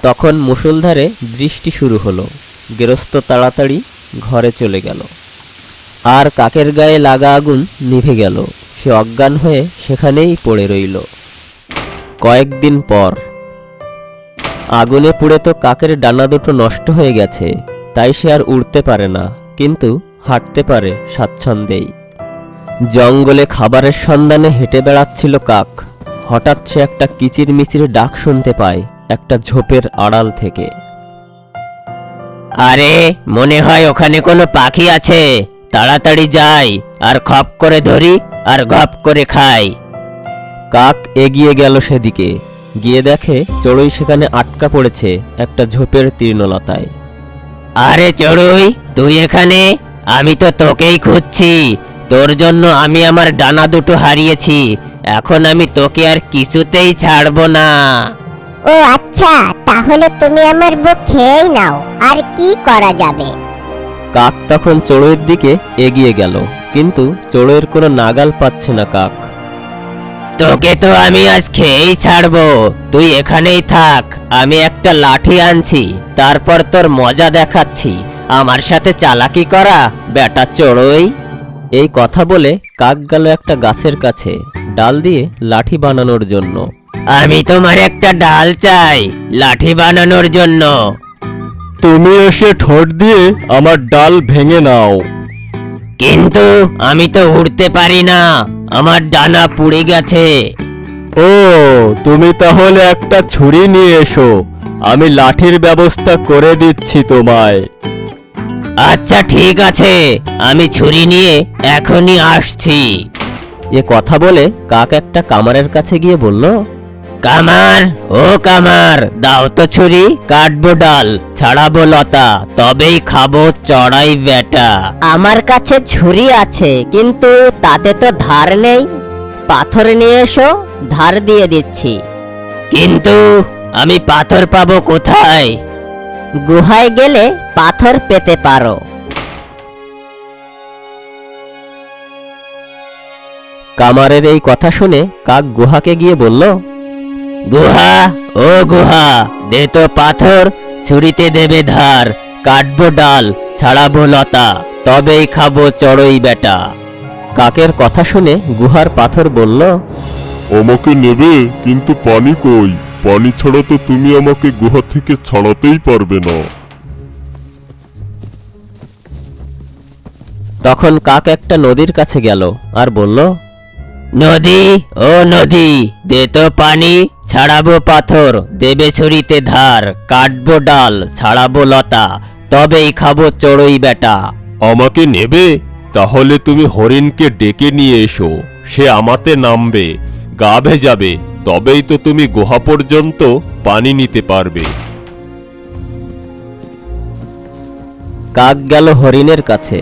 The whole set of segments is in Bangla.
তখন মুষলধারে বৃষ্টি শুরু হলো। গৃহস্থ তাড়াতাড়ি ঘরে চলে গেল। আর কাকের গায়ে লাগা আগুন নিভে গেল। সে অজ্ঞান হয়ে সেখানেই পড়ে রইল। কয়েকদিন পর আগুনে পুড়ে তো কাকের ডানা দুটো নষ্ট হয়ে গেছে, তাই সে আর উড়তে পারে না, কিন্তু হাঁটতে পারে স্বাচ্ছন্দ্যেই। জঙ্গলে খাবারের সন্ধানে হেঁটে বেড়াচ্ছিল কাক। হঠাৎ সে একটা কিচিরমিচির ডাক শুনতে পায় একটা ঝোপের আড়াল থেকে। আরে, মনে হয় ওখানে কোনো পাখি আছে। তাড়াতাড়ি যাই, আর খপ করে ধরি আর গপ করে খাই। কাক এগিয়ে গেল সেদিকে। গিয়ে দেখে চড়ুই সেখানে আটকা পড়েছে একটা ঝোপের তৃণলতায়। আরে চড়ুই, তুই এখানে? আমি তো তোকেই খুঁজছি। তোর জন্য আমি আমার ডানা দুটো হারিয়েছি। এখন আমি তোকে আর কিছুতেই ছাড়বো না। ও আচ্ছা, তাহলে তুমি আমার বুক খেয়েই নাও, আর কি করা যাবে। কাক তখন চড়ুইয়ের দিকে এগিয়ে গেল, কিন্তু চড়ুইয়ের কোনো নাগাল পাচ্ছে না কাক। তোকে তো আমি আজ খেয়েই ছাড়বো। তুই এখানেই থাক, আমি একটা লাঠি আনছি, তারপর তোর মজা দেখাচ্ছি। আমার সাথে চালাকি করা বেটা চড়ুই। এই কথা বলে কাক গেল একটা গাছের কাছে ডাল দিয়ে লাঠি বানানোর জন্য। আমি তোমার একটা ডাল চাই লাঠি বানানোর জন্য। তুমি এসে ঠোঁট দিয়ে আমার ডাল ভেঙে নাও। কিন্তু আমি তো উড়তে পারি না, আমার ডানা পুড়ে গেছে। ও, তুমি তাহলে একটা ছুরি নিয়ে এসো, আমি লাঠির ব্যবস্থা করে দিচ্ছি তোমায়। আচ্ছা ঠিক আছে, আমি ছুরি নিয়ে এখনই আসছি। এ কথা বলে কাক একটা কামারের কাছে গিয়ে বলল, কামার, ও কামার, দাও তো ছুরি, কাটবো ডাল, ছাড়াবো লতা, তবেই খাবো চড়াই বেটা। আমার কাছে ছুরি আছে, কিন্তু তাতে তো ধার নেই। পাথর নিয়ে এসো, ধার দিয়ে দিচ্ছি। কিন্তু আমি পাথর পাবো কোথায়? গুহায় গেলে পাথর পেতে পারো। কামারের এই কথা শুনে কাক গুহাকে গিয়ে বলল, গুহা, ও গুহা, দে তো পাথর, ছুরিতে দেবে ধার, কাটবো ডাল, ছাড়াবো লতা, তবেই খাবো চড়ুই বেটা। কাকের কথা শুনে গুহার পাথর বলল, আমাকে নেবে, কিন্তু পানি কই? পানি ছাড়া তো তুমি আমাকে গুহা থেকে ছাড়াতেই পারবে না। তখন কাক একটা নদীর কাছে গেল আর বলল, নদী, ও নদী, দে তো পানি, ছাড়াবো পাথর, দেবে ছুরিতে ধার, কাটবো ডাল, ছাড়াবো লতা, তবেই খাবো চড়ুই বেটা। আমাকে নেবে? তাহলে তুমি হরিণকে ডেকে নিয়ে এসো, সে আমাতে নামবে, গা ভেজাবে, তবেই তো তুমি গুহা পর্যন্ত পানি নিতে পারবে। কাক গেল হরিণের কাছে।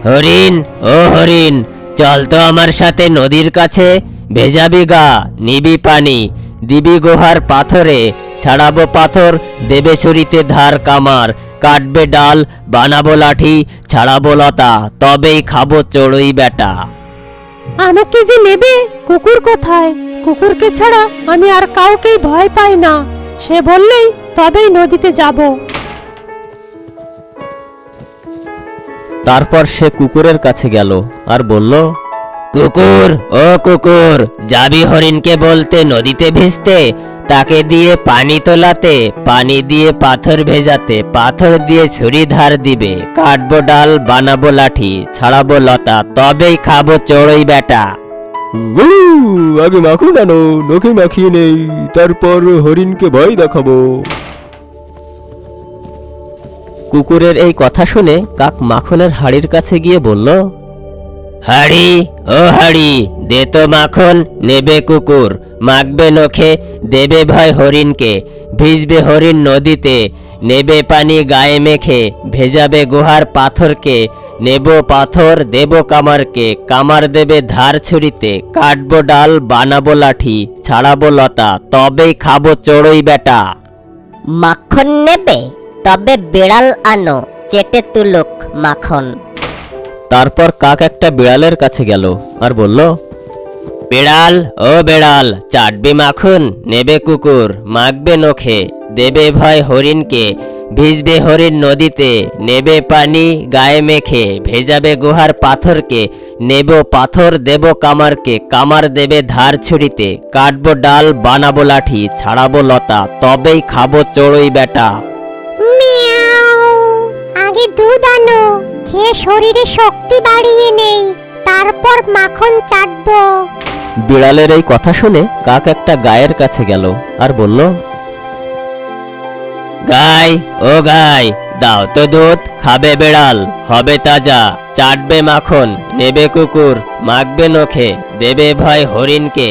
হরিণ, ও হরিণ, চল তো আমার সাথে নদীর কাছে, ভেজাবি গা, নিবি পানি, দিবি গুহার পাথরে, ছাড়াবো পাথর, দেবে ছুরিতে ধার কামার, কাটবে ডাল, বানাবো লাঠি, ছাড়াবো লতা, তবেই খাবো চড়ুই বেটা। আমাকে যে নেবে, কুকুর কোথায়? কুকুরকে ছাড়া আমি আর কাউকেই ভয় পাই না। সে বললেই তবেই নদীতে যাব। তারপর সে কুকুরের কাছে গেল আর বলল, কুকুর, ও কুকুর, যাবি হরিণকে বলতে নদীতে ভিজতে, তাকে দিয়ে পানি তোলাতে, পানি দিয়ে পাথর ভেজাতে, পাথর দিয়ে ছুরি ধার দিবে, কাটবো ডাল, বানাবো লাঠি, ছাড়াবো লতা, তবেই খাবো চড়ুই বেটা। আগে মাখুন আনো, নখে মাখিয়ে নেই, তারপর হরিণকে ভয় দেখাবো। কুকুরের এই কথা শুনে কাক মাখনের হাড়ির কাছে গিয়ে বলল, হাড়ি, ও হাড়ি, দে তো মাখন, নেবে কুকুর, মাখবে নখে, দেবে ভয় হরিণকে, ভিজবে হরিণ নদীতে, নেবে পানি গায়ে মেখে, ভেজাবে গুহার পাথরকে, নেব পাথর, দেব কামারকে, কামার দেবে ধার ছুরিতে, কাটবো ডাল, বানাবো লাঠি, ছাড়াবো লতা, তবেই খাবো চড়ুই বেটা। মাখন নেবে? তবে বিড়াল আনো, চেটে তুলুক মাখন। তারপর কাক একটা বিড়ালের কাছে গেল আর বলল, বিড়াল, ও বিড়াল, চাটবি মাখন, নেবে কুকুর, মাখবে নখে, দেবে ভয় হরিণকে, ভিজবে হরিণ নদীতে, নেবে পানি গায়ে মেখে, ভেজাবে গুহার পাথরকে, নেব পাথর দেব কামারকে, কামার দেবে ধার ছুরিতে, কাটবো ডাল বানাবো লাঠি, ছাড়াবো লতা, তবেই খাবো চড়ুই বেটা। মিয়াও। আগে দুধ আনো, খেয়ে শরীরে শক্তি বাড়িয়ে নেই, তারপর মাখন চাটবো। বিড়ালের এই কথা শুনে কাক একটা গায়ের কাছে গেল আর বলল, গাই ও গাই, দাও তো দুধ, খাবে বেড়াল, হবে তাজা, চাটবে মাখন, নেবে কুকুর, মাখবে নখে, দেবে ভয় হরিণকে,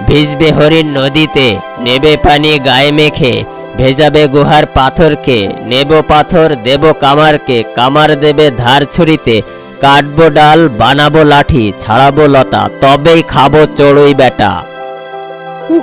ভিজবে হরিণ নদীতে, নেবে পানি গায়ে মেখে, ভেজাবে গুহার পাথরকে, নেব পাথর দেব কামারকে, কামার দেবে ধার ছুরিতে, কাটবো ডাল বানাবো লাঠি, ছাড়াবো লতা, তবেই খাবো চড়ুই বেটা।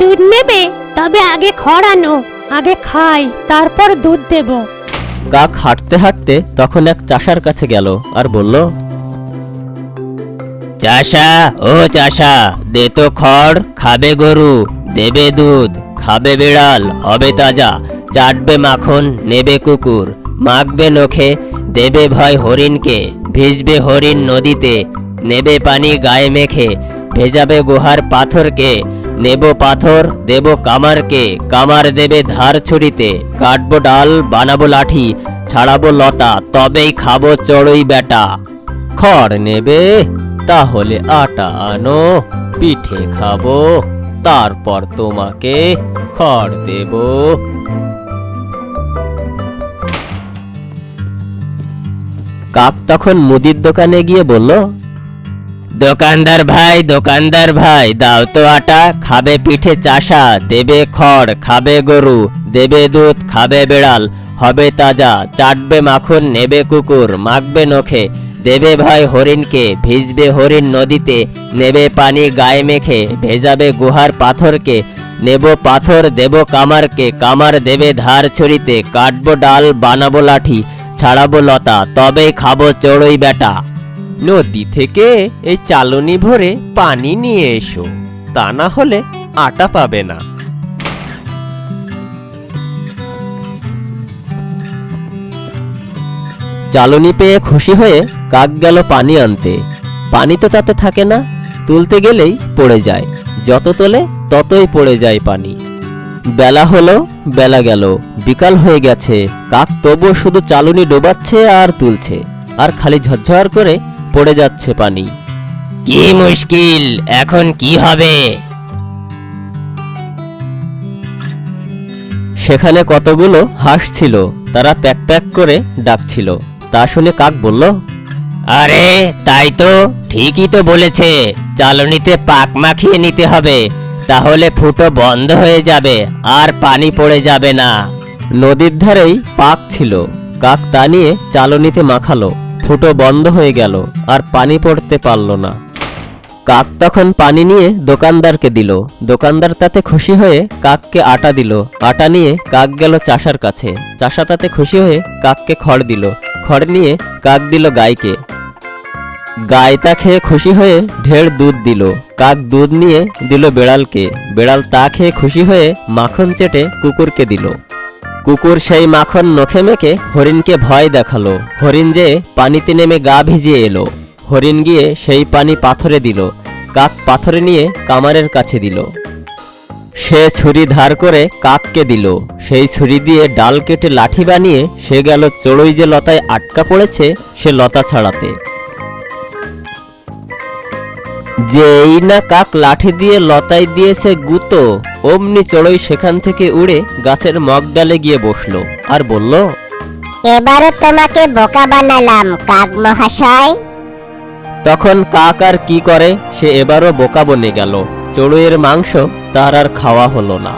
দুধ নেবে? তবে আগে খড় আনো, আগে খাই, তারপর দুধ দেব। কাক হাঁটতে হাঁটতে তখন এক চাষার কাছে গেল আর বলল, চাষা ও চাষা, দে তো খড়, খাবে গরু, দেবে দুধ, খাবে বিড়াল, হবে তাজা, চাটবে মাখন, নেবে কুকুর, মাখবে নখে, দেবে ভয় হরিণকে, ভিজবে হরিণ নদীতে, নেবে পানি গায়ে মেখে, ভেজাবে গুহার পাথরকে, নেব পাথর দেব কামারকে, কামার দেবে ধার ছুরিতে, কাটবো ডাল বানাবো লাঠি, ছাড়াবো লতা, তবেই খাবো চড়ুই বেটা। খড় নেবে? তাহলে আটা আনো, পিঠে খাবো, তারপর তোমাকে খড় দেব। কাক তখন মুদির দোকানে গিয়ে বলল, দোকানদার ভাই, দাও তো আটা, খাবে পিঠে চাষা, দেবে খড়, খাবে গরু, দেবে দুধ, খাবে বেড়াল, হবে তাজা, চাটবে মাখন, নেবে কুকুর, মাখবে নখে, দেবে ভয় হরিণকে, ভিজবে হরিণ নদীতে, নেবে পানি গায়ে মেখে, ভেজাবে গুহার পাথরকে, নেব পাথর দেব কামারকে, কামার দেবে ধার ছুরিতে, কাটবো ডাল বানাবো লাঠি, ছাড়াবো লতা, তবেই খাবো চড়ুই বেটা। নদী থেকে এই চালনি ভরে পানি নিয়ে এসো, তা না হলে আটা পাবে না। চালনি পেয়ে খুশি হয়ে কাক গেল পানি আনতে। পানি তো তাতে থাকে না, তুলতে গেলেই পড়ে যায়, যত তোলে ততই পড়ে যায় পানি। বেলা হলো, বেলা গেল, বিকাল হয়ে গেছে, কাক তবুও শুধু চালনি ডোবাচ্ছে আর তুলছে, আর খালি ঝরঝর করে পড়ে যাচ্ছে পানি। কি মুশকিল, এখন কি হবে? সেখানে কতগুলো হাঁস ছিল, তারা প্যাক প্যাক করে ডাকছিল। তা শুনে কাক বলল, আরে তাই তো, ঠিকই তো বলেছে, চালনিতে পাক মাখিয়ে নিতে হবে, তাহলে ফুটো বন্ধ হয়ে যাবে আর পানি পড়ে যাবে না। নদীর ধারেই পাক ছিল, কাক তা নিয়ে চালনিতে মাখালো, ফুটো বন্ধ হয়ে গেল আর পানি পড়তে পারল না। কাক তখন পানি নিয়ে দোকানদারকে দিল, দোকানদার তাতে খুশি হয়ে কাককে আটা দিল। আটা নিয়ে কাক গেল চাষার কাছে, চাষা তাতে খুশি হয়ে কাককে খড় দিল, খড় নিয়ে কাক দিল গাইকে। গাই তা খেয়ে খুশি হয়ে ঢের দুধ দিল, কাক দুধ নিয়ে দিল বেড়ালকে, বেড়াল তা খেয়ে খুশি হয়ে মাখন চেটে কুকুরকে দিল। কুকুর সেই মাখন নখে মেখে হরিণকে ভয় দেখালো, হরিণ যে পানিতে নেমে গা ভিজিয়ে এলো। হরিণ গিয়ে সেই পানি পাথরে দিল, কাক পাথরে নিয়ে কামারের কাছে দিল। সে ছুরি ধার করে কাককে দিল, সেই ছুরি দিয়ে ডাল কেটে লাঠি বানিয়ে সে গেল চড়ুই যে লতায় আটকা পড়েছে সে লতা ছাড়াতে। যেই না কাক লাঠি দিয়ে লতায় দিয়েছে গুঁতো, অমনি চড়ুই সেখান থেকে উড়ে গাছের মগ ডালে গিয়ে বসলো আর বলল, এবারও তোমাকে বোকা বানালাম কাক মহাশয়। তখন কাক আর কি করে, সে এবারও বোকা বনে গেল। চড়ুইয়ের মাংস তার আর খাওয়া হলো না।